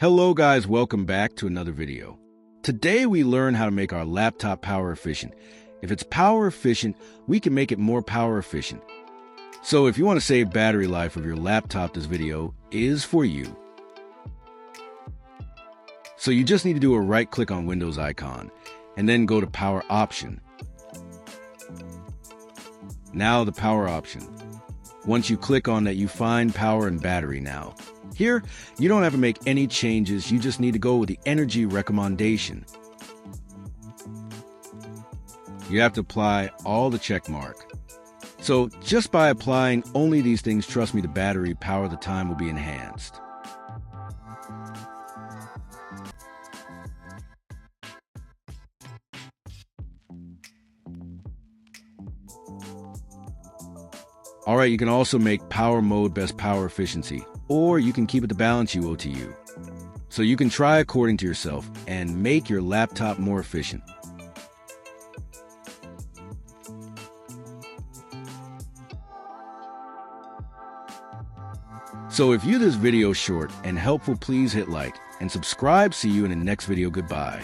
Hello guys, welcome back to another video. Today we learn how to make our laptop power efficient. If it's power efficient, we can make it more power efficient. So if you want to save battery life of your laptop, this video is for you. So you just need to do a right click on Windows icon and then go to power option. Now the power option. Once you click on that, you find power and battery now. Here, you don't have to make any changes, you just need to go with the energy recommendation. You have to apply all the check mark. So just by applying only these things, trust me, the battery power of the time will be enhanced. Alright, you can also make power mode best power efficiency, or you can keep it the balance UOTU. So you can try according to yourself and make your laptop more efficient. So if you this video short and helpful, please hit like and subscribe. See you in the next video. Goodbye.